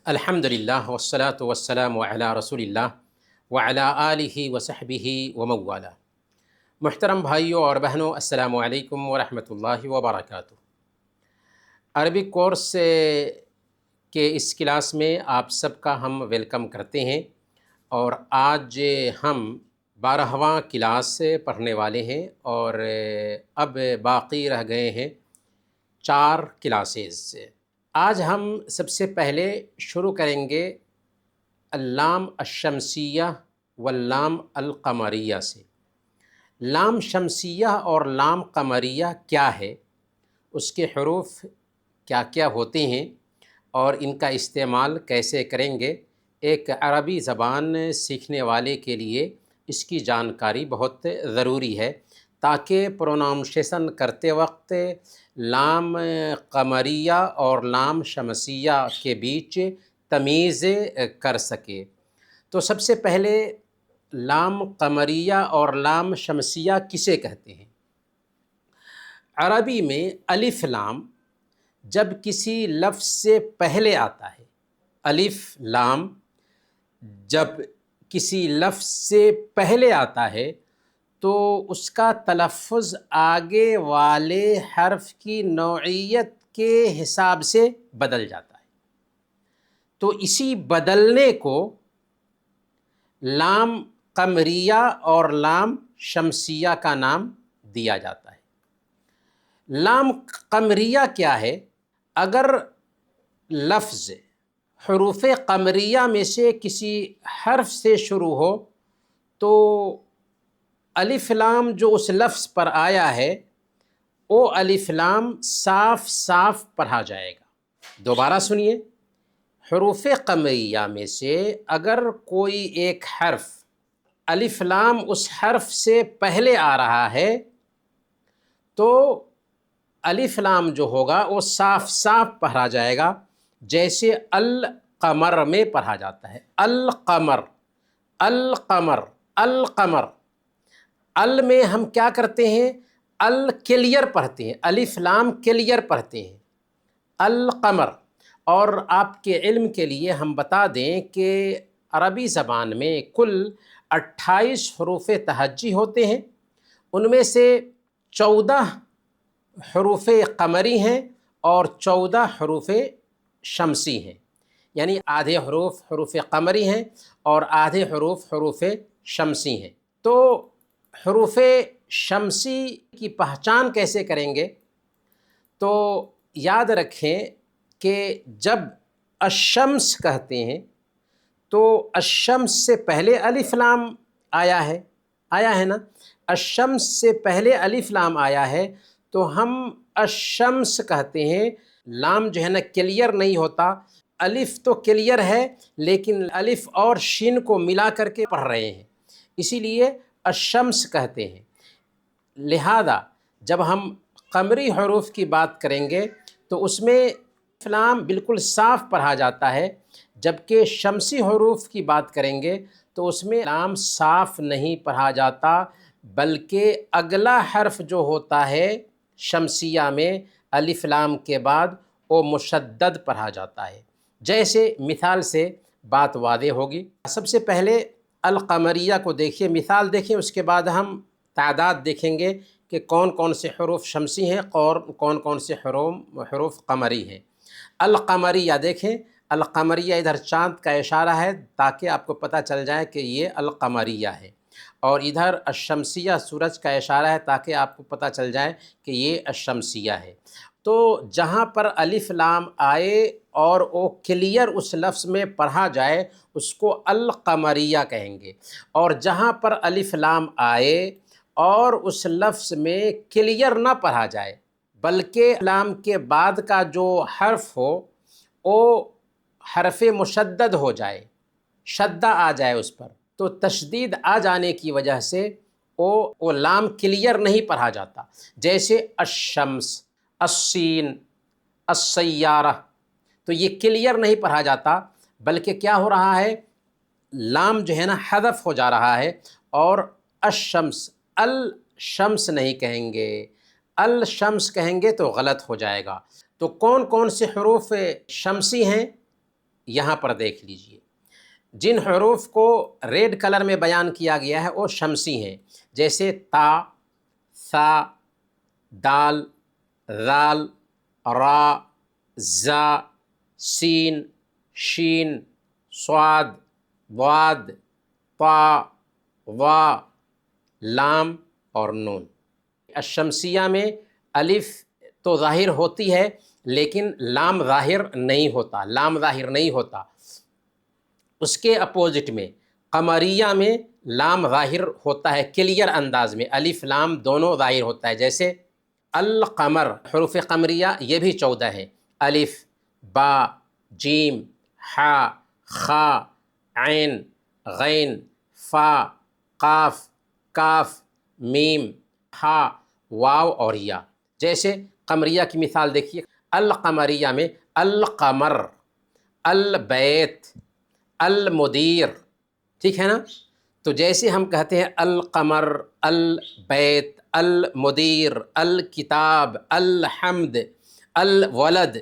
الحمدللہ والصلاة والسلام علی رسول اللہ وعلی آلہ وصحبہ ومن والہ۔ محترم بھائیوں اور بہنوں، السلام علیکم ورحمۃ اللہ وبرکاتہ۔ عربک کورس کے اس کلاس میں آپ سب کا ہم ویلکم کرتے ہیں، اور آج ہم 12واں کلاس پڑھنے والے ہیں، اور اب باقی رہ گئے ہیں 4 کلاسز۔ آج ہم سب سے پہلے شروع کریں گے اللام الشمسیہ واللام القمریہ سے۔ لام شمسیہ اور لام قمریہ کیا ہے، اس کے حروف کیا کیا ہوتے ہیں، اور ان کا استعمال کیسے کریں گے۔ ایک عربی زبان سیکھنے والے کے لیے اس کی جانکاری بہت ضروری ہے، تاکہ پروناؤنسیشن کرتے وقت لام قمریہ اور لام شمسیہ کے بیچ تمیز کر سکے۔ تو سب سے پہلے لام قمریہ اور لام شمسیہ کسے کہتے ہیں؟ عربی میں الف لام جب کسی لفظ سے پہلے آتا ہے، الف لام جب کسی لفظ سے پہلے آتا ہے تو اس کا تلفظ آگے والے حرف کی نوعیت کے حساب سے بدل جاتا ہے۔ تو اسی بدلنے کو لام قمریہ اور لام شمسیہ کا نام دیا جاتا ہے۔ لام قمریہ کیا ہے؟ اگر لفظ حروف قمریہ میں سے کسی حرف سے شروع ہو تو الف لام جو اس لفظ پر آیا ہے وہ الف لام صاف صاف پڑھا جائے گا۔ دوبارہ سنیے، حروف قمریہ میں سے اگر کوئی ایک حرف الف لام اس حرف سے پہلے آ رہا ہے تو الف لام جو ہوگا وہ صاف صاف پڑھا جائے گا، جیسے القمر میں پڑھا جاتا ہے۔ القمر، القمر، القمر۔ ال میں ہم کیا کرتے ہیں؟ ال کلیئر پڑھتے ہیں، الف لام کلیئر پڑھتے ہیں۔ القمر۔ اور آپ کے علم کے لیے ہم بتا دیں کہ عربی زبان میں کل 28 حروف تہجی ہوتے ہیں، ان میں سے 14 حروف قمری ہیں اور 14 حروف شمسی ہیں، یعنی آدھے حروف حروف قمری ہیں اور آدھے حروف حروف شمسی ہیں۔ تو حروف شمسی کی پہچان کیسے کریں گے؟ تو یاد رکھیں کہ جب الشمس کہتے ہیں تو الشمس سے پہلے الف لام آیا ہے نا؟ الشمس سے پہلے الف لام آیا ہے تو ہم الشمس کہتے ہیں۔ لام جو ہے نا کلیئر نہیں ہوتا، الف تو کلیئر ہے لیکن الف اور شین کو ملا کر کے پڑھ رہے ہیں، اسی لیے الشمس کہتے ہیں۔ لہذا جب ہم قمری حروف کی بات کریں گے تو اس میں الف لام بالکل صاف پڑھا جاتا ہے، جبکہ شمسی حروف کی بات کریں گے تو اس میں لام صاف نہیں پڑھا جاتا، بلکہ اگلا حرف جو ہوتا ہے شمسیہ میں الف لام کے بعد وہ مشدد پڑھا جاتا ہے۔ جیسے مثال سے بات واضح ہوگی۔ سب سے پہلے القمریہ کو دیکھیے، مثال دیکھیں، اس کے بعد ہم تعداد دیکھیں گے کہ کون کون سے حروف شمسی ہیں اور کون کون سے حروف قمری ہیں۔ القمریہ دیکھیں، القمریہ ادھر چاند کا اشارہ ہے تاکہ آپ کو پتہ چل جائے کہ یہ القمریہ ہے، اور ادھر الشمسیہ سورج کا اشارہ ہے تاکہ آپ کو پتہ چل جائے کہ یہ الشمسیہ ہے۔ تو جہاں پر الف لام آئے اور وہ کلیئر اس لفظ میں پڑھا جائے اس کو القمریہ کہیں گے، اور جہاں پر الف لام آئے اور اس لفظ میں کلیئر نہ پڑھا جائے بلکہ لام کے بعد کا جو حرف ہو وہ حرف مشدد ہو جائے، شدہ آ جائے اس پر، تو تشدید آ جانے کی وجہ سے وہ لام کلیئر نہیں پڑھا جاتا۔ جیسے الشمس، السین، السیارہ، تو یہ کلیئر نہیں پڑھا جاتا بلکہ کیا ہو رہا ہے؟ لام جو ہے نا حذف ہو جا رہا ہے، اور الشمس، الشمس نہیں کہیں گے، الشمس کہیں گے تو غلط ہو جائے گا۔ تو کون کون سے حروف شمسی ہیں؟ یہاں پر دیکھ لیجئے، جن حروف کو ریڈ کلر میں بیان کیا گیا ہے وہ شمسی ہیں، جیسے تا، ثا، دال، ذال، را، زا، سین، شین، صاد، ضاد، طا، وا، لام اور نون۔ الشمسیہ میں الف تو ظاہر ہوتی ہے لیکن لام ظاہر نہیں ہوتا، لام ظاہر نہیں ہوتا۔ اس کے اپوزٹ میں قمریہ میں لام ظاہر ہوتا ہے، کلیئر انداز میں الف لام دونوں ظاہر ہوتا ہے، جیسے القمر، حروف قمریہ یہ بھی 14 ہیں، الف، با، جیم، حا، خا، عین، غین، فا، قاف، کاف، میم، ہا، واو اور یا۔ جیسے قمریہ کی مثال دیکھیے، القمریہ میں القمر، البیت، المدیر، ٹھیک ہے نا؟ تو جیسے ہم کہتے ہیں القمر، البیت، المدیر، الکتاب، الحمد، الولد،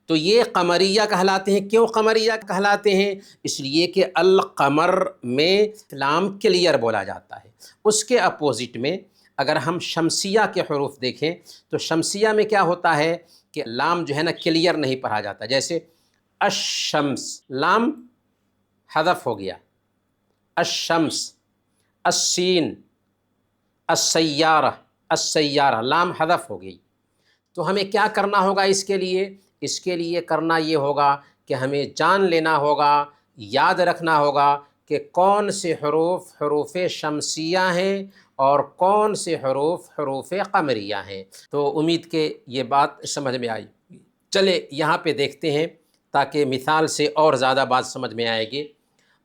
تو یہ قمریہ کہلاتے ہیں۔ کیوں قمریہ کہلاتے ہیں؟ اس لیے کہ القمر میں لام کلیئر بولا جاتا ہے۔ اس کے اپوزٹ میں اگر ہم شمسیہ کے حروف دیکھیں تو شمسیہ میں کیا ہوتا ہے کہ لام جو ہے نا کلیئر نہیں پڑھا جاتا، جیسے الشمس، لام حذف ہو گیا، الشمس، السین، السیارہ، السیارہ، لام حذف ہو گئی۔ تو ہمیں کیا کرنا ہوگا اس کے لیے؟ اس کے لیے کرنا یہ ہوگا کہ ہمیں جان لینا ہوگا، یاد رکھنا ہوگا کہ کون سے حروف حروف شمسیہ ہیں اور کون سے حروف حروف قمریہ ہیں۔ تو امید کہ یہ بات سمجھ میں آئی۔ چلے یہاں پہ دیکھتے ہیں تاکہ مثال سے اور زیادہ بات سمجھ میں آئے گی۔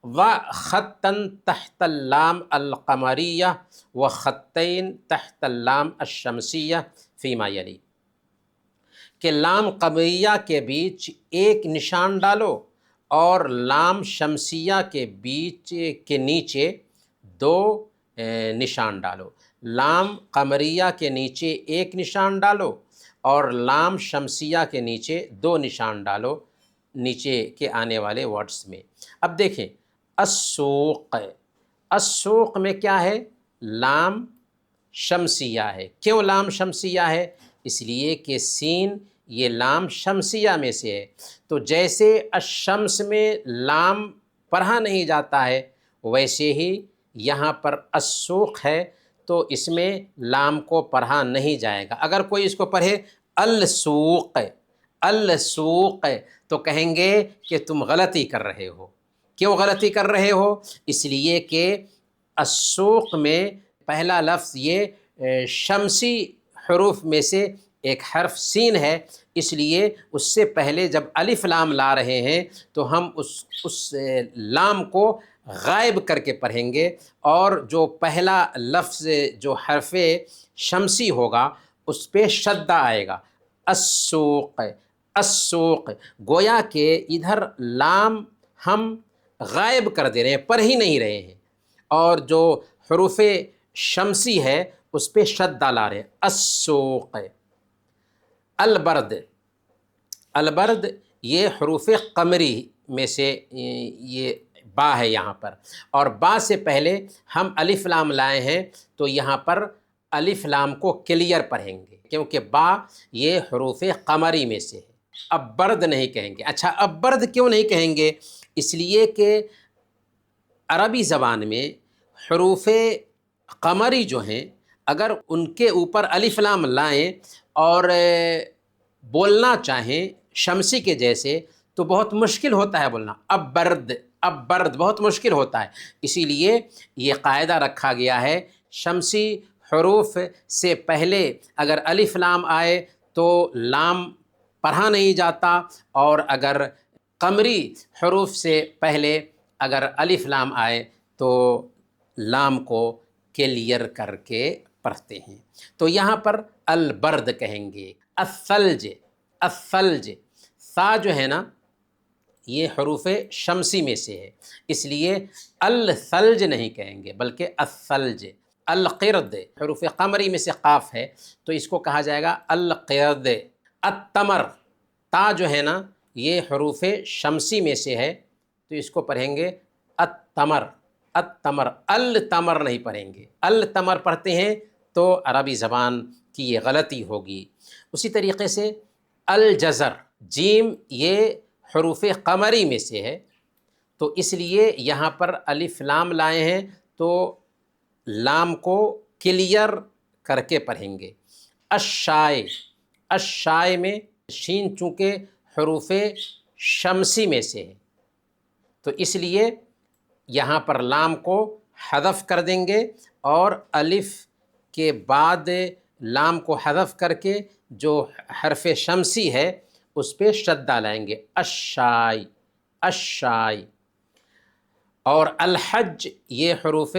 وَخَطًّا تحت اللام القمریہ وخطین تحت اللام الشمسیہ فیما یلی، کہ لام قمریہ کے بیچ ایک نشان ڈالو اور لام شمسیہ کے بیچ کے نیچے 2 نشان ڈالو۔ لام قمریہ کے نیچے ایک نشان ڈالو اور لام شمسیہ کے نیچے 2 نشان ڈالو نیچے کے آنے والے ورڈز میں۔ اب دیکھیں السوق، السوق میں کیا ہے؟ لام شمسیہ ہے۔ کیوں لام شمسیہ ہے؟ اس لیے کہ سین یہ لام شمسیہ میں سے ہے، تو جیسے الشمس میں لام پڑھا نہیں جاتا ہے ویسے ہی یہاں پر السوق ہے تو اس میں لام کو پڑھا نہیں جائے گا۔ اگر کوئی اس کو پڑھے السوق، السوق، تو کہیں گے کہ تم غلطی کر رہے ہو۔ کیوں غلطی کر رہے ہو؟ اس لیے کہ السوق میں پہلا لفظ یہ شمسی حروف میں سے ایک حرف سین ہے، اس لیے اس سے پہلے جب الف لام لا رہے ہیں تو ہم اس لام کو غائب کر کے پڑھیں گے، اور جو پہلا لفظ جو حرف شمسی ہوگا اس پہ شدہ آئے گا، السوق، السوق، گویا کہ ادھر لام ہم غائب کر دے رہے ہیں، پڑھ ہی نہیں رہے ہیں، اور جو حروف شمسی ہے اس پہ شدہ لا رہے ہیں، السوق۔ البرد، البرد یہ حروف قمری میں سے یہ با ہے یہاں پر، اور با سے پہلے ہم الف لام لائے ہیں تو یہاں پر الف لام کو کلیئر پڑھیں گے کیونکہ با یہ حروف قمری میں سے ہے۔ اب برد نہیں کہیں گے۔ اچھا اب برد کیوں نہیں کہیں گے؟ اس لیے کہ عربی زبان میں حروف قمری جو ہیں اگر ان کے اوپر الف لام لائیں اور بولنا چاہیں شمسی کے جیسے تو بہت مشکل ہوتا ہے بولنا، اب برد، اب برد بہت مشکل ہوتا ہے۔ اسی لیے یہ قاعدہ رکھا گیا ہے شمسی حروف سے پہلے اگر الف لام آئے تو لام پڑھا نہیں جاتا، اور اگر قمری حروف سے پہلے اگر الف لام آئے تو لام کو کلیئر کر کے پڑھتے ہیں۔ تو یہاں پر البرد کہیں گے۔ الثلج، الثلج، ثا جو ہے نا یہ حروف شمسی میں سے ہے، اس لیے الثلج نہیں کہیں گے بلکہ الثلج۔ القرد حروف قمری میں سے قاف ہے تو اس کو کہا جائے گا القرد۔ التمر، تا جو ہے نا یہ حروف شمسی میں سے ہے تو اس کو پڑھیں گے التمر، التمر، التمر نہیں پڑھیں گے، التمر پڑھتے ہیں تو عربی زبان کی یہ غلطی ہوگی۔ اسی طریقے سے الجزر، جیم یہ حروف قمری میں سے ہے تو اس لیے یہاں پر الف لام لائے ہیں تو لام کو کلیئر کر کے پڑھیں گے۔ الشائے، الشائے میں شین چونکہ حروف شمسی میں سے ہے تو اس لیے یہاں پر لام کو حذف کر دیں گے اور الف کے بعد لام کو حذف کر کے جو حرف شمسی ہے اس پہ شدہ لائیں گے، الشائی، الشائی۔ اور الحج یہ حروف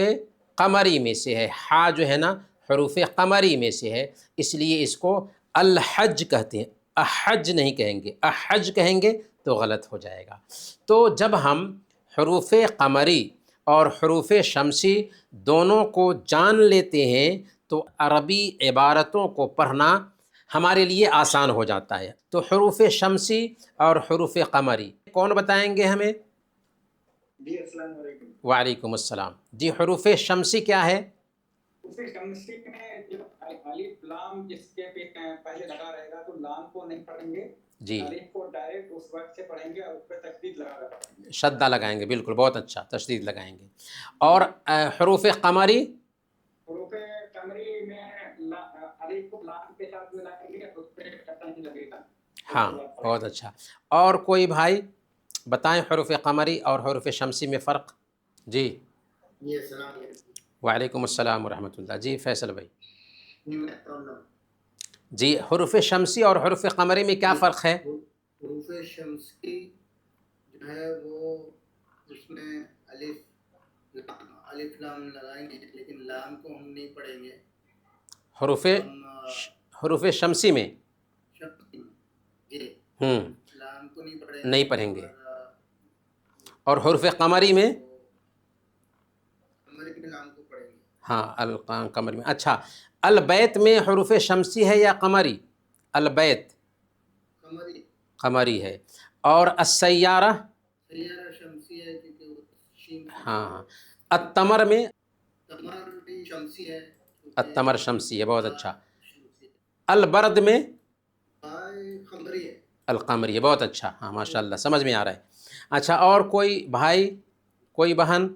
قمری میں سے ہے، ہا جو ہے نا حروف قمری میں سے ہے اس لیے اس کو الحج کہتے ہیں، احج نہیں کہیں گے، احج کہیں گے تو غلط ہو جائے گا۔ تو جب ہم حروف قمری اور حروف شمسی دونوں کو جان لیتے ہیں تو عربی عبارتوں کو پڑھنا ہمارے لیے آسان ہو جاتا ہے۔ تو حروف شمسی اور حروف قمری کون بتائیں گے ہمیں؟ جی السلام علیکم۔ وعلیکم السلام۔ جی حروف شمسی کیا ہے؟ حروف شمسی میں جو الف لام جس کے پہلے لگا رہے گا تو لام کو نہیں پڑھیں گے، جی الف کو ڈائریکٹ اس وقت سے پڑھیں گے اور اس پہ تشدید لگا کر پڑھیں گے، شدہ لگائیں گے، بالکل بہت اچھا، تشدید لگائیں گے۔ اور حروف قمری، حروف قمری میں الف کو لام کے ساتھ ملائیں گے اس پہ شدہ نہیں لگے گا۔ ہاں بہت اچھا۔ اور کوئی بھائی بتائیں حروف قمری اور حروف شمسی میں فرق؟ جی جی السلام علیکم۔ وعلیکم السلام ورحمۃ اللہ۔ جی فیصل بھائی، جی حروف شمسی اور حروف قمری میں کیا فرق ہے؟ حروف شمسی جو ہے وہ اس میں الف لام لگائیں گے لیکن لام کو ہم نہیں پڑھیں گے۔ حروف شمسی میں جی لام کو نہیں پڑھیں گے، اور حروف قمری میں لام کو پڑھیں گے۔ ہاں قمری میں۔ اچھا البیت میں حروف شمسی ہے یا قمری؟ البیت قمری ہے۔ اور السیارہ شمسی ہے کیونکہ ہاں التمر میں شمسی ہے، التمر شمسی ہے، بہت اچھا۔ البرد میں قمری ہے، القمری ہے، بہت اچھا، ہاں ماشاء اللہ سمجھ میں آ رہا ہے۔ اچھا اور کوئی بھائی کوئی بہن؟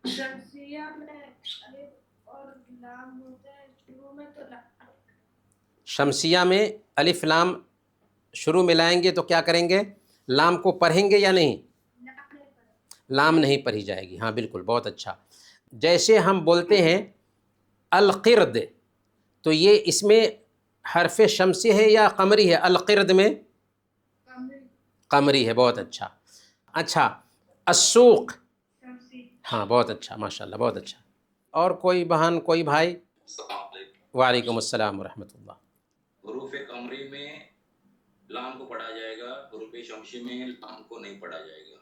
شمسیہ میں الف اور لام ہوتا ہے شروع میں تو شمسیہ میں الف لام شروع میں لائیں گے تو کیا کریں گے؟ لام کو پڑھیں گے یا نہیں؟ لام نہیں پڑھی جائے گی، ہاں بالکل بہت اچھا۔ جیسے ہم بولتے ہیں القرد تو یہ اس میں حرف شمسی ہے یا قمری ہے؟ القرد میں قمری ہے، بہت اچھا۔ اچھا السوق، ہاں بہت اچھا ماشاء اللہ، بہت اچھا۔ اور کوئی بہن کوئی بھائی؟ السلام علیکم۔ وعلیکم السلام ورحمۃ اللہ۔ حروف قمری میں لام کو پڑھا جائے گا، حروف شمسی میں لام کو نہیں پڑھا جائے گا۔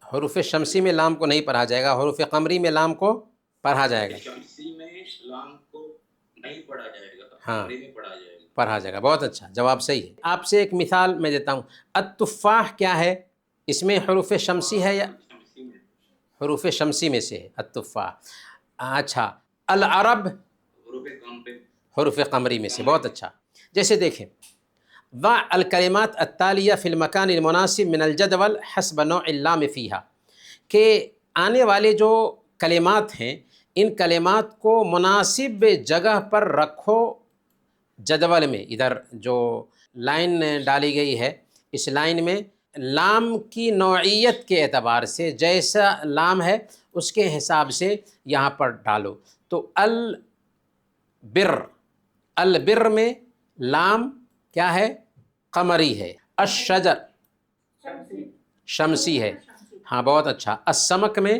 حروف شمسی میں لام کو نہیں پڑھا جائے گا، حروف قمری میں لام کو پڑھا جائے گا۔ شمسی میں لام کو نہیں پڑھا جائے گا، ہاں قمری میں پڑھا جائے گا۔ پڑھا جائے گا، بہت اچھا، جواب صحیح ہے۔ آپ سے ایک مثال میں دیتا ہوں، التفاح کیا ہے؟ اس میں حروف شمسی ہے یا شمسی میں حروف شمسی میں سے ہے التفاح؟ اچھا العرب حروف قمری، حروف قمری میں سے، بہت اچھا۔ جیسے دیکھیں ضع الکلمات التالیہ فی المکان المناسب من الجدول حسب نوع اللام فیہا، کہ آنے والے جو کلمات ہیں ان کلمات کو مناسب جگہ پر رکھو جدول میں۔ ادھر جو لائن ڈالی گئی ہے اس لائن میں لام کی نوعیت کے اعتبار سے جیسا لام ہے اس کے حساب سے یہاں پر ڈالو۔ تو البر، البر میں لام کیا ہے؟ قمری ہے۔ الشجر شمسی ہے، ہاں بہت اچھا۔ السمک میں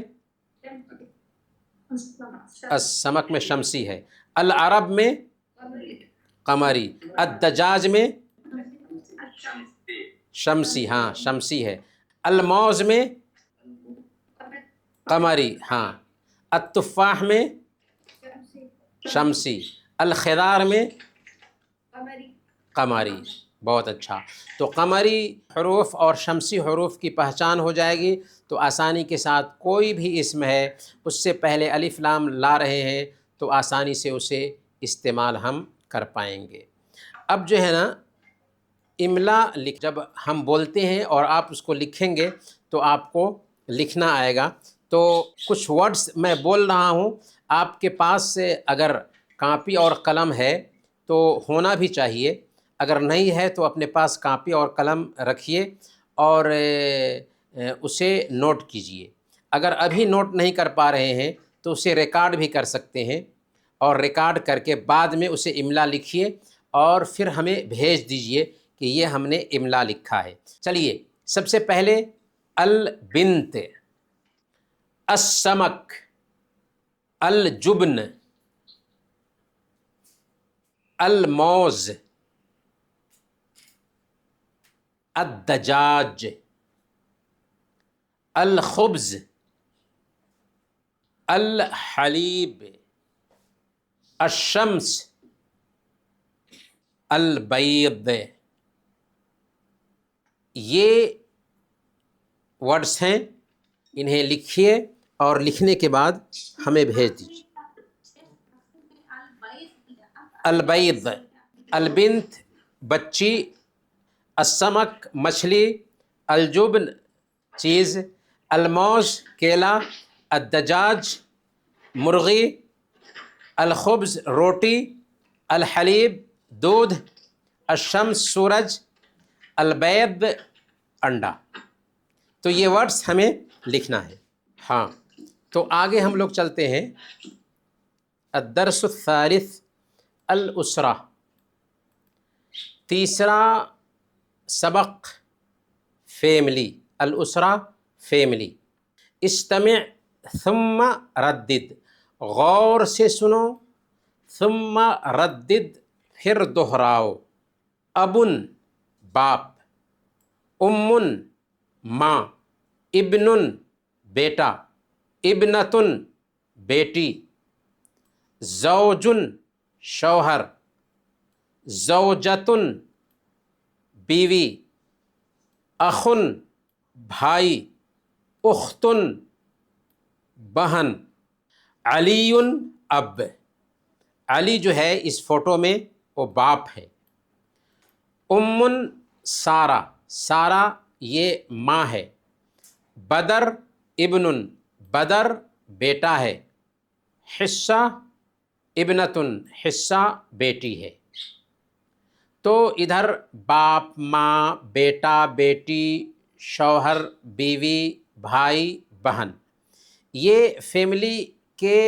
السمک میں شمسی ہے۔ العرب میں قمری۔ الدجاج میں شمسی، ہاں شمسی ہے۔ الموز میں قمری، ہاں۔ التفاح میں شمسی۔ الخضار میں قمری، بہت اچھا. تو قمری حروف اور شمسی حروف کی پہچان ہو جائے گی تو آسانی کے ساتھ کوئی بھی اسم ہے اس سے پہلے الف لام لا رہے ہیں تو آسانی سے اسے استعمال ہم کر پائیں گے. اب جو ہے نا املا جب ہم بولتے ہیں اور آپ اس کو لکھیں گے تو آپ کو لکھنا آئے گا. تو کچھ ورڈز میں بول رہا ہوں، آپ کے پاس سے اگر کاپی اور قلم ہے تو ہونا بھی چاہیے، اگر نہیں ہے تو اپنے پاس کاپی اور قلم رکھیے اور اسے نوٹ کیجئے. اگر ابھی نوٹ نہیں کر پا رہے ہیں تو اسے ریکارڈ بھی کر سکتے ہیں، اور ریکارڈ کر کے بعد میں اسے املا لکھیے اور پھر ہمیں بھیج دیجئے کہ یہ ہم نے املا لکھا ہے. چلیے سب سے پہلے البنت، السمک، الجبن، الموز، الدجاج، الخبز، الحلیب، الشمس، البیض. یہ ورڈز ہیں، انہیں لکھیے اور لکھنے کے بعد ہمیں بھیج دیجیے. البیض، البنت بچی، السمک مچھلی، الجبن چیز، الموز کیلا، الدجاج مرغی، الخبز روٹی، الحلیب دودھ، الشمس سورج، البیض انڈا. تو یہ ورڈز ہمیں لکھنا ہے. ہاں تو آگے ہم لوگ چلتے ہیں. الدرس الثالث الاسرہ، تیسرا سبق فیملی. الاسرہ فیملی. استمع ثم ردد، غور سے سنو، ثم ردد پھر دہراؤ. ابن باپ، امن ماں، ابن بیٹا، ابنتن بیٹی، زوجن شوہر، زوجتن بیوی، اخن بھائی، اختن بہن، علی اب. علی جو ہے اس فوٹو میں وہ باپ ہے. امن سارہ، سارہ یہ ماں ہے. بدر ابن، بدر بیٹا ہے. حصہ ابنتن، حصہ بیٹی ہے. تو ادھر باپ ماں بیٹا بیٹی شوہر بیوی بھائی بہن، یہ فیملی کے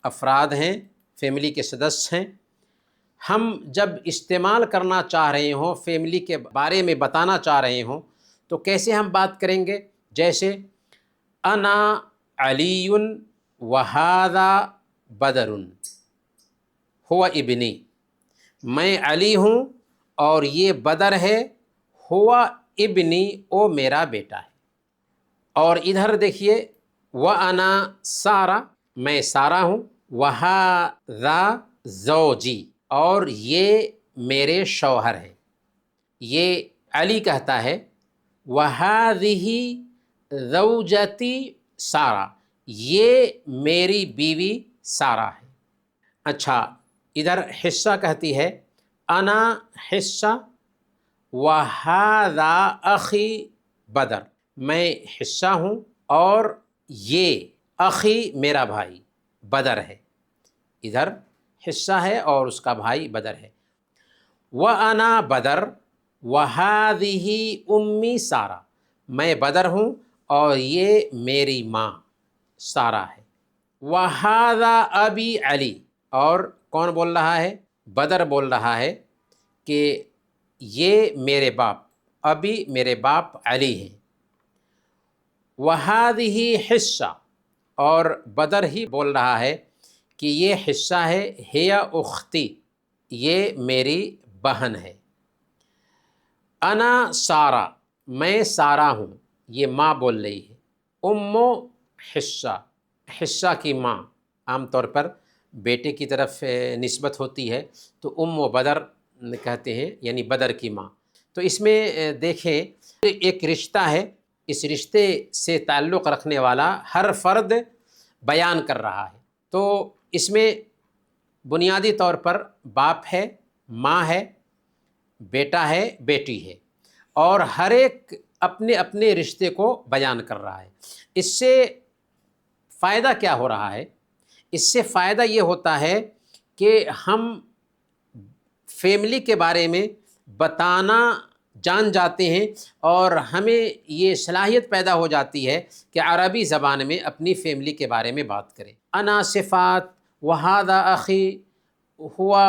افراد ہیں، فیملی کے سدس ہیں. ہم جب استعمال کرنا چاہ رہے ہوں، فیملی کے بارے میں بتانا چاہ رہے ہوں تو کیسے ہم بات کریں گے؟ جیسے انا علی وہذا بدر ہوا ابنی، میں علی ہوں اور یہ بدر ہے، ہوا ابنی او میرا بیٹا ہے. اور ادھر دیکھیے وانا سارہ، میں سارہ ہوں، وہذا زوجی اور یہ میرے شوہر ہیں. یہ علی کہتا ہے وہذہ زوجتی سارہ، یہ میری بیوی سارہ ہے. اچھا ادھر حصہ کہتی ہے انا حصہ، وہذا اخی بدر، میں حصہ ہوں اور یہ اخی میرا بھائی بدر ہے. ادھر حصہ ہے اور اس کا بھائی بدر ہے. وَأَنَا بدر وَهَذِهِ أُمِّي سارہ، میں بدر ہوں اور یہ میری ماں سارہ ہے. وَهَذَا أَبِي علی، اور کون بول رہا ہے؟ بدر بول رہا ہے کہ یہ میرے باپ، ابھی میرے باپ علی ہیں. وَهَذِهِ حصہ، اور بدر ہی بول رہا ہے کہ یہ حصہ ہے، ہی اختی، یہ میری بہن ہے. انا سارہ، میں سارہ ہوں، یہ ماں بول رہی ہے. امو حصہ، حصہ کی ماں عام طور پر بیٹے کی طرف نسبت ہوتی ہے تو ام و بدر کہتے ہیں، یعنی بدر کی ماں. تو اس میں دیکھیں ایک رشتہ ہے، اس رشتے سے تعلق رکھنے والا ہر فرد بیان کر رہا ہے۔ تو اس میں بنیادی طور پر باپ ہے، ماں ہے، بیٹا ہے، بیٹی ہے، اور ہر ایک اپنے اپنے رشتے کو بیان کر رہا ہے۔ اس سے فائدہ کیا ہو رہا ہے؟ اس سے فائدہ یہ ہوتا ہے کہ ہم فیملی کے بارے میں بتانا جان جاتے ہیں، اور ہمیں یہ صلاحیت پیدا ہو جاتی ہے کہ عربی زبان میں اپنی فیملی کے بارے میں بات کریں۔ انا صفات وہذا اخی ہوا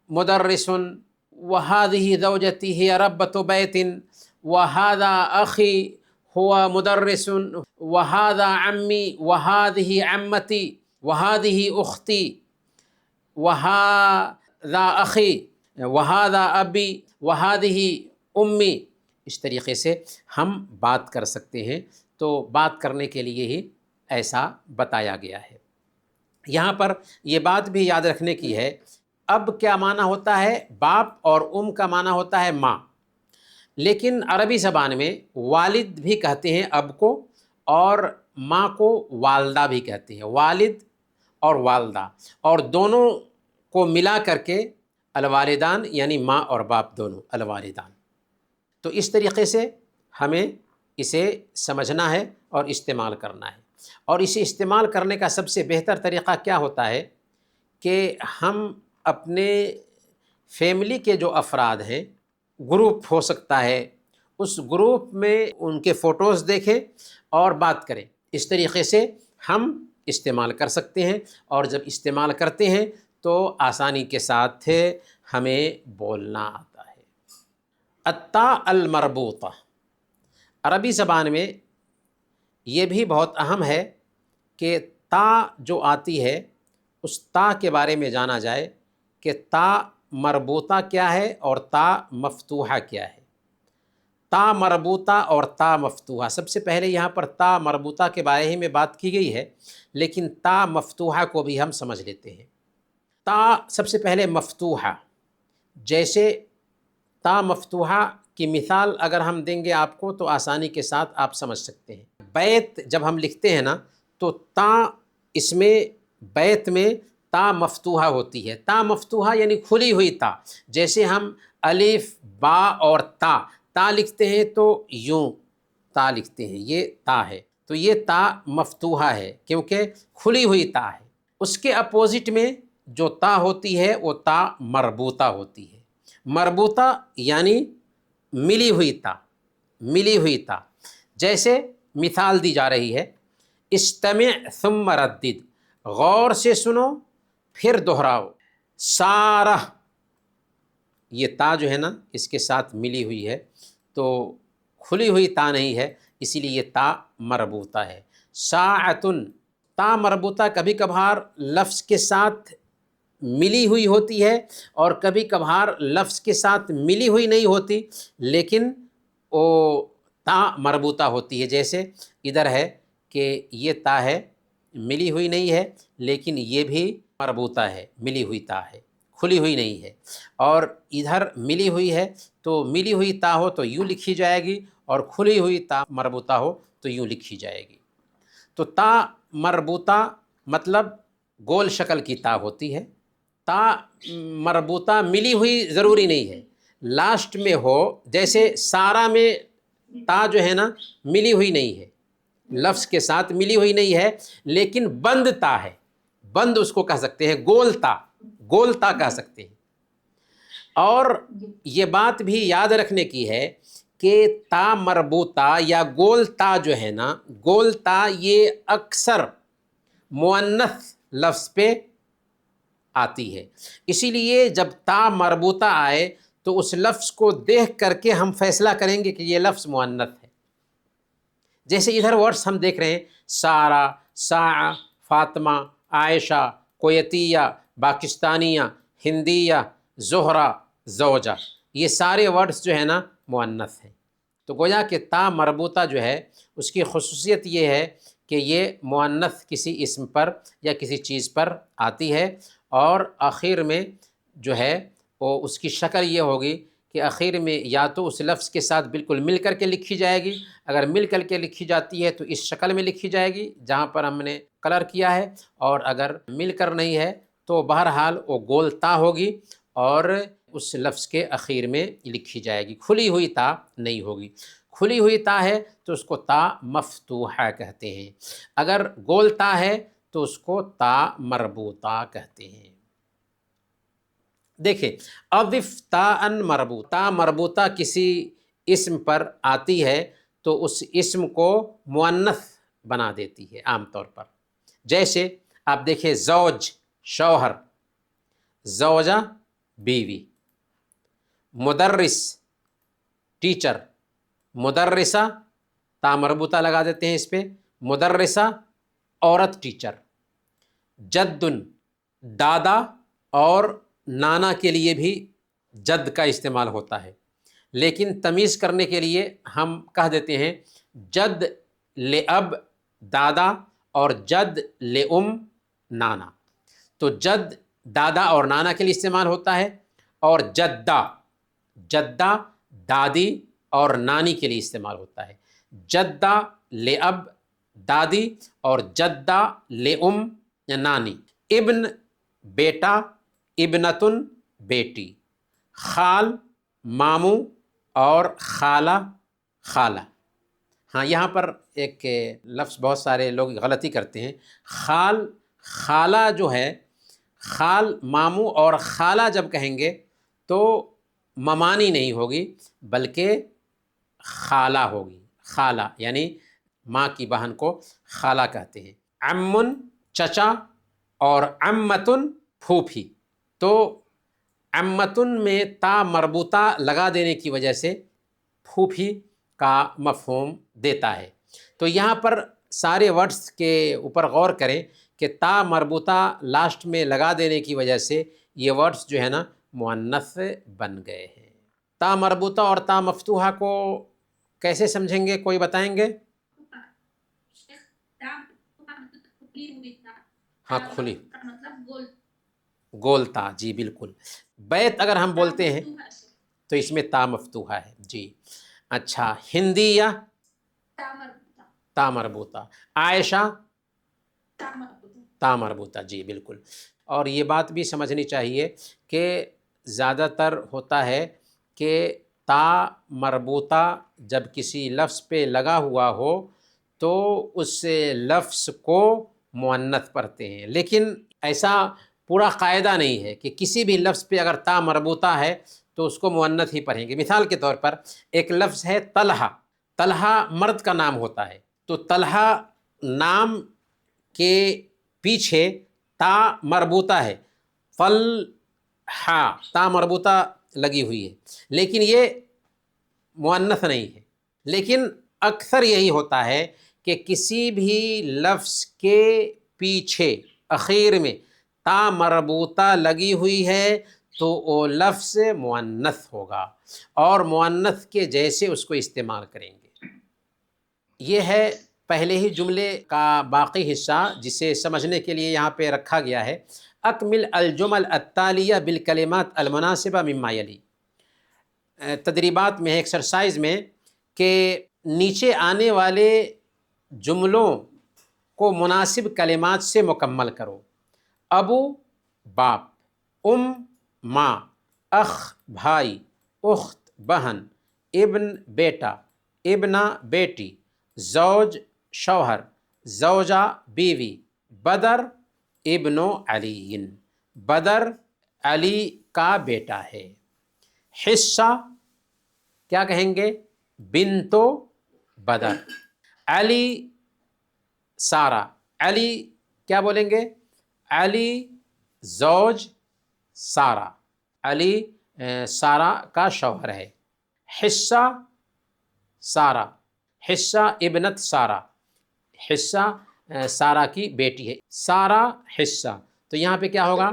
مدرس وهذه زوجتي هي ربة بيت وهذا أخي هو مدرس وهذا عمي وهذه عمتي وهذه أختي وهذا أخي وهذا أبي وهذه أمي۔ اس طریقے سے ہم بات کر سکتے ہیں، تو بات کرنے کے لیے ہی ایسا بتایا گیا ہے۔ یہاں پر یہ بات بھی یاد رکھنے کی ہے، اب کیا معنی ہوتا ہے؟ باپ اور کا معنی ہوتا ہے ماں، لیکن عربی زبان میں والد بھی کہتے ہیں اب کو، اور ماں کو والدہ بھی کہتے ہیں، والد اور والدہ، اور دونوں کو ملا کر کے الوالدان، یعنی ماں اور باپ دونوں الوالدان۔ تو اس طریقے سے ہمیں اسے سمجھنا ہے اور استعمال کرنا ہے۔ اور اسے استعمال کرنے کا سب سے بہتر طریقہ کیا ہوتا ہے کہ ہم اپنے فیملی کے جو افراد ہیں، گروپ ہو سکتا ہے، اس گروپ میں ان کے فوٹوز دیکھیں اور بات کریں۔ اس طریقے سے ہم استعمال کر سکتے ہیں، اور جب استعمال کرتے ہیں تو آسانی کے ساتھ ہمیں بولنا آتا ہے۔ التاء المربوطہ، عربی زبان میں یہ بھی بہت اہم ہے کہ تا جو آتی ہے اس تا کے بارے میں جانا جائے کہ تا مربوطہ کیا ہے اور تا مفتوحہ کیا ہے۔ تا مربوطہ اور تا مفتوحہ، سب سے پہلے یہاں پر تا مربوطہ کے بارے ہی میں بات کی گئی ہے، لیکن تا مفتوحہ کو بھی ہم سمجھ لیتے ہیں۔ تا سب سے پہلے مفتوحہ، جیسے تا مفتوحہ کی مثال اگر ہم دیں گے آپ کو تو آسانی کے ساتھ آپ سمجھ سکتے ہیں۔ بیت جب ہم لکھتے ہیں نا تو تا، اس میں بیت میں تا مفتوحہ ہوتی ہے۔ تا مفتوحہ یعنی کھلی ہوئی تا، جیسے ہم الف با اور تا لکھتے ہیں تو یوں تا لکھتے ہیں، یہ تا ہے، تو یہ تا مفتوحہ ہے کیونکہ کھلی ہوئی تا ہے۔ اس کے اپوزٹ میں جو تا ہوتی ہے وہ تا مربوطہ ہوتی ہے۔ مربوطہ یعنی ملی ہوئی تا، ملی ہوئی تا۔ جیسے مثال دی جا رہی ہے، استمع ثم ردد، غور سے سنو پھر دہراؤ۔ سارہ، یہ تا جو ہے نا اس کے ساتھ ملی ہوئی ہے، تو کھلی ہوئی تا نہیں ہے، اسی لیے یہ تا مربوطہ ہے۔ ساعتن، تا مربوطہ کبھی کبھار لفظ کے ساتھ ملی ہوئی ہوتی ہے اور کبھی کبھار لفظ کے ساتھ ملی ہوئی نہیں ہوتی، لیکن وہ تا مربوطہ ہوتی ہے۔ جیسے ادھر ہے کہ یہ تا ہے، ملی ہوئی نہیں ہے، لیکن یہ بھی مربوطہ ہے، ملی ہوئی تا ہے، کھلی ہوئی نہیں ہے۔ اور ادھر ملی ہوئی ہے، تو ملی ہوئی تا ہو تو یوں لکھی جائے گی، اور کھلی ہوئی تا مربوطہ ہو تو یوں لکھی جائے گی۔ تو تا مربوطہ مطلب گول شکل کی تا ہوتی ہے۔ تا مربوطہ ملی ہوئی ضروری نہیں ہے، لاسٹ میں ہو، جیسے سارا میں تا جو ہے نا ملی ہوئی نہیں ہے، لفظ کے ساتھ ملی ہوئی نہیں ہے، لیکن بند تا ہے، بند اس کو کہہ سکتے ہیں، گول تا، گول تا کہہ سکتے ہیں۔ اور یہ بات بھی یاد رکھنے کی ہے کہ تا مربوطہ یا گول تا جو ہے نا، گول تا یہ اکثر مؤنث لفظ پہ آتی ہے، اسی لیے جب تا مربوطہ آئے تو اس لفظ کو دیکھ کر کے ہم فیصلہ کریں گے کہ یہ لفظ مؤنث ہے۔ جیسے ادھر ورڈس ہم دیکھ رہے ہیں، سارہ، ساعہ، فاطمہ، عائشہ، کویتیہ، پاکستانیہ، ہندیہ، زہرہ، زوجہ، یہ سارے ورڈس جو ہے نا مؤنث ہیں۔ تو گویا کہ تا مربوطہ جو ہے اس کی خصوصیت یہ ہے کہ یہ مؤنث کسی اسم پر یا کسی چیز پر آتی ہے، اور آخر میں جو ہے وہ اس کی شکل یہ ہوگی کہ آخر میں یا تو اس لفظ کے ساتھ بالکل مل کر کے لکھی جائے گی، اگر مل کر کے لکھی جاتی ہے تو اس شکل میں لکھی جائے گی جہاں پر ہم نے کلر کیا ہے، اور اگر مل کر نہیں ہے تو بہرحال وہ گول تا ہوگی اور اس لفظ کے اخیر میں لکھی جائے گی، کھلی ہوئی تا نہیں ہوگی۔ کھلی ہوئی تا ہے تو اس کو تا مفتوحہ کہتے ہیں، اگر گول تا ہے تو اس کو تا مربوطہ کہتے ہیں۔ دیکھیں، اضف تاء مربوطہ، تا مربوطہ کسی اسم پر آتی ہے تو اس اسم کو مؤنث بنا دیتی ہے عام طور پر، جیسے آپ دیکھیں زوج شوہر، زوجہ بیوی، مدرس ٹیچر، مدرسہ تا مربوطہ لگا دیتے ہیں اس پہ، مدرسہ عورت ٹیچر، جد دادا اور نانا کے لیے بھی جد کا استعمال ہوتا ہے، لیکن تمیز کرنے کے لیے ہم کہہ دیتے ہیں جد لأب دادا اور جد لأم نانا، تو جد دادا اور نانا کے لیے استعمال ہوتا ہے، اور جدہ جدہ دادی اور نانی کے لیے استعمال ہوتا ہے، جدہ لأب دادی اور جدہ لأم یا نانی، ابن بیٹا، ابنتن بیٹی، خال ماموں اور خالہ خالہ۔ ہاں یہاں پر ایک لفظ بہت سارے لوگ غلطی کرتے ہیں، خال خالہ جو ہے، خال ماموں اور خالہ جب کہیں گے تو ممانی نہیں ہوگی بلکہ خالہ ہوگی، خالہ یعنی ماں کی بہن کو خالہ کہتے ہیں، عمن چچا اور عمتن پھوپھی، تو عمتن میں تا مربوطہ لگا دینے کی وجہ سے پھوپھی کا مفہوم دیتا ہے۔ تو یہاں پر سارے ورڈز کے اوپر غور کریں کہ تا مربوطہ لاسٹ میں لگا دینے کی وجہ سے یہ ورڈز جو ہے نا مؤنث بن گئے ہیں۔ تا مربوطہ اور تا مفتوحہ کو کیسے سمجھیں گے، کوئی بتائیں گے؟ ہاں کھلی، گول تا، جی بالکل۔ بیت اگر ہم بولتے ہیں تو اس میں تا مفتوحہ ہے، جی۔ اچھا، ہندیہ تا مربوطہ، عائشہ تا مربوطہ، جی بالکل۔ اور یہ بات بھی سمجھنی چاہیے کہ زیادہ تر ہوتا ہے کہ تا مربوطہ جب کسی لفظ پہ لگا ہوا ہو تو اس لفظ کو مؤنث پڑھتے ہیں، لیکن ایسا پورا قاعدہ نہیں ہے کہ کسی بھی لفظ پہ اگر تا مربوطہ ہے تو اس کو مؤنث ہی پڑھیں گے۔ مثال کے طور پر ایک لفظ ہے طلحہ، طلحہ مرد کا نام ہوتا ہے، تو طلحہ نام کے پیچھے تا مربوطہ ہے، طلحہ تا مربوطہ لگی ہوئی ہے، لیکن یہ مؤنث نہیں ہے۔ لیکن اکثر یہی ہوتا ہے کہ کسی بھی لفظ کے پیچھے اخیر میں تا مربوطہ لگی ہوئی ہے تو وہ لفظ مؤنث ہوگا اور مؤنث کے جیسے اس کو استعمال کریں گے۔ یہ ہے پہلے ہی جملے کا باقی حصہ جسے سمجھنے کے لیے یہاں پہ رکھا گیا ہے۔ اکمل الجمل التالیہ بالکلمات المناسبہ مما یلی، تدریبات میں ایکسرسائز میں کہ نیچے آنے والے جملوں کو مناسب کلمات سے مکمل کرو۔ ابو باپ، ام ماں، اخ بھائی، اخت بہن، ابن بیٹا، ابنہ بیٹی، زوج شوہر، زوجہ بیوی، بدر ابن علی، بدر علی کا بیٹا ہے۔ حصہ کیا کہیں گے؟ بنتو بدر۔ علی سارہ، علی کیا بولیں گے؟ علی زوج سارہ، علی سارہ کا شوہر ہے۔ حصہ سارہ، حصہ ابنت سارہ، حصہ سارہ کی بیٹی ہے، سارہ حصہ، تو یہاں پہ کیا ہوگا؟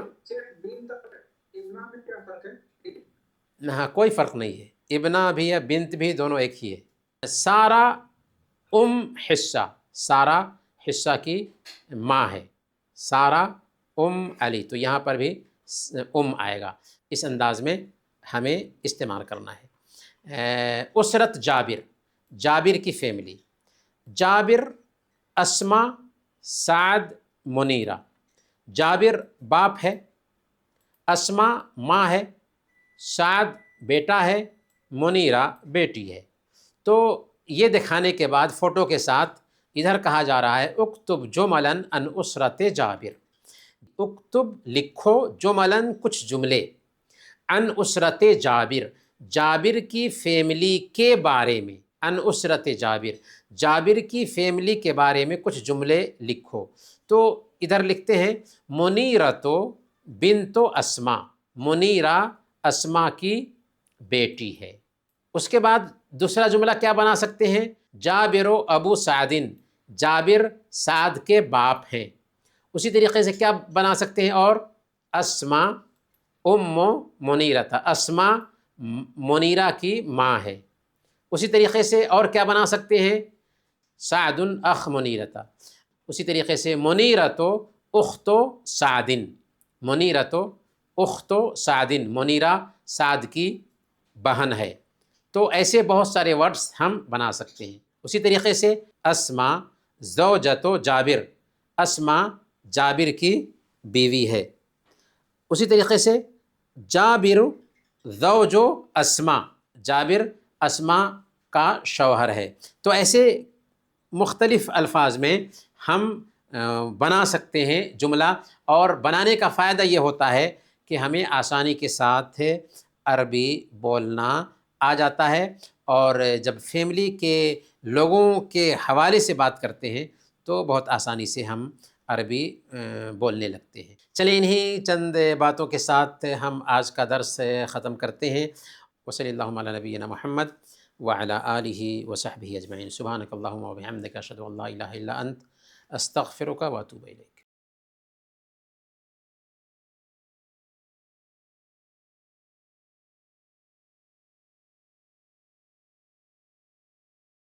ہاں کوئی فرق نہیں ہے، ابنہ بھی ہے بنت بھی، دونوں ایک ہی ہے۔ سارہ ام حصہ، سارہ حصہ کی ماں ہے، سارہ ام علی، تو یہاں پر بھی ام آئے گا۔ اس انداز میں ہمیں استعمال کرنا ہے۔ اسرت جابر، جابر کی فیملی، جابر، اسما، سعد، منیرہ۔ جابر باپ ہے، اسما ماں ہے، سعد بیٹا ہے، منیرہ بیٹی ہے۔ تو یہ دکھانے کے بعد فوٹو کے ساتھ ادھر کہا جا رہا ہے اکتب جملاً ان اسرت جابر، اکتب لکھو جملاً کچھ جملے، ان اسرت جابر، جابر کی فیملی کے بارے میں، ان اسرت جابر، جابر کی فیملی کے بارے میں کچھ جملے لکھو۔ تو ادھر لکھتے ہیں منیرۃ بنت اسما، منیرہ اسما کی بیٹی ہے۔ اس کے بعد دوسرا جملہ کیا بنا سکتے ہیں؟ جابر و ابو سعدن، جابر سعد کے باپ ہیں۔ اسی طریقے سے کیا بنا سکتے ہیں اور؟ اسما ام منیرہ، اسما منیرہ کی ماں ہے۔ اسی طریقے سے اور کیا بنا سکتے ہیں؟ سعد اخ منیرہ، اسی طریقے سے منیرہ تو اخت سعدن، منیرہ تو اخت سعدن، منیرہ سعد کی بہن ہے۔ تو ایسے بہت سارے ورڈز ہم بنا سکتے ہیں۔ اسی طریقے سے اسما زوجۃ جابر، اسما جابر کی بیوی ہے۔ اسی طریقے سے جابر زوج اسما، جابر اسما کا شوہر ہے۔ تو ایسے مختلف الفاظ میں ہم بنا سکتے ہیں جملہ، اور بنانے کا فائدہ یہ ہوتا ہے کہ ہمیں آسانی کے ساتھ عربی بولنا آ جاتا ہے، اور جب فیملی کے لوگوں کے حوالے سے بات کرتے ہیں تو بہت آسانی سے ہم عربی بولنے لگتے ہیں۔ چلیں انہی چند باتوں کے ساتھ ہم آج کا درس ختم کرتے ہیں۔ وصلی اللہ علی نبینا محمد وعلی آلہ وصحبہ اجمعین۔ سبحانک اللہم وبحمدک، اشہد ان لا الہ الا انت، استغفرک واتوب الیک۔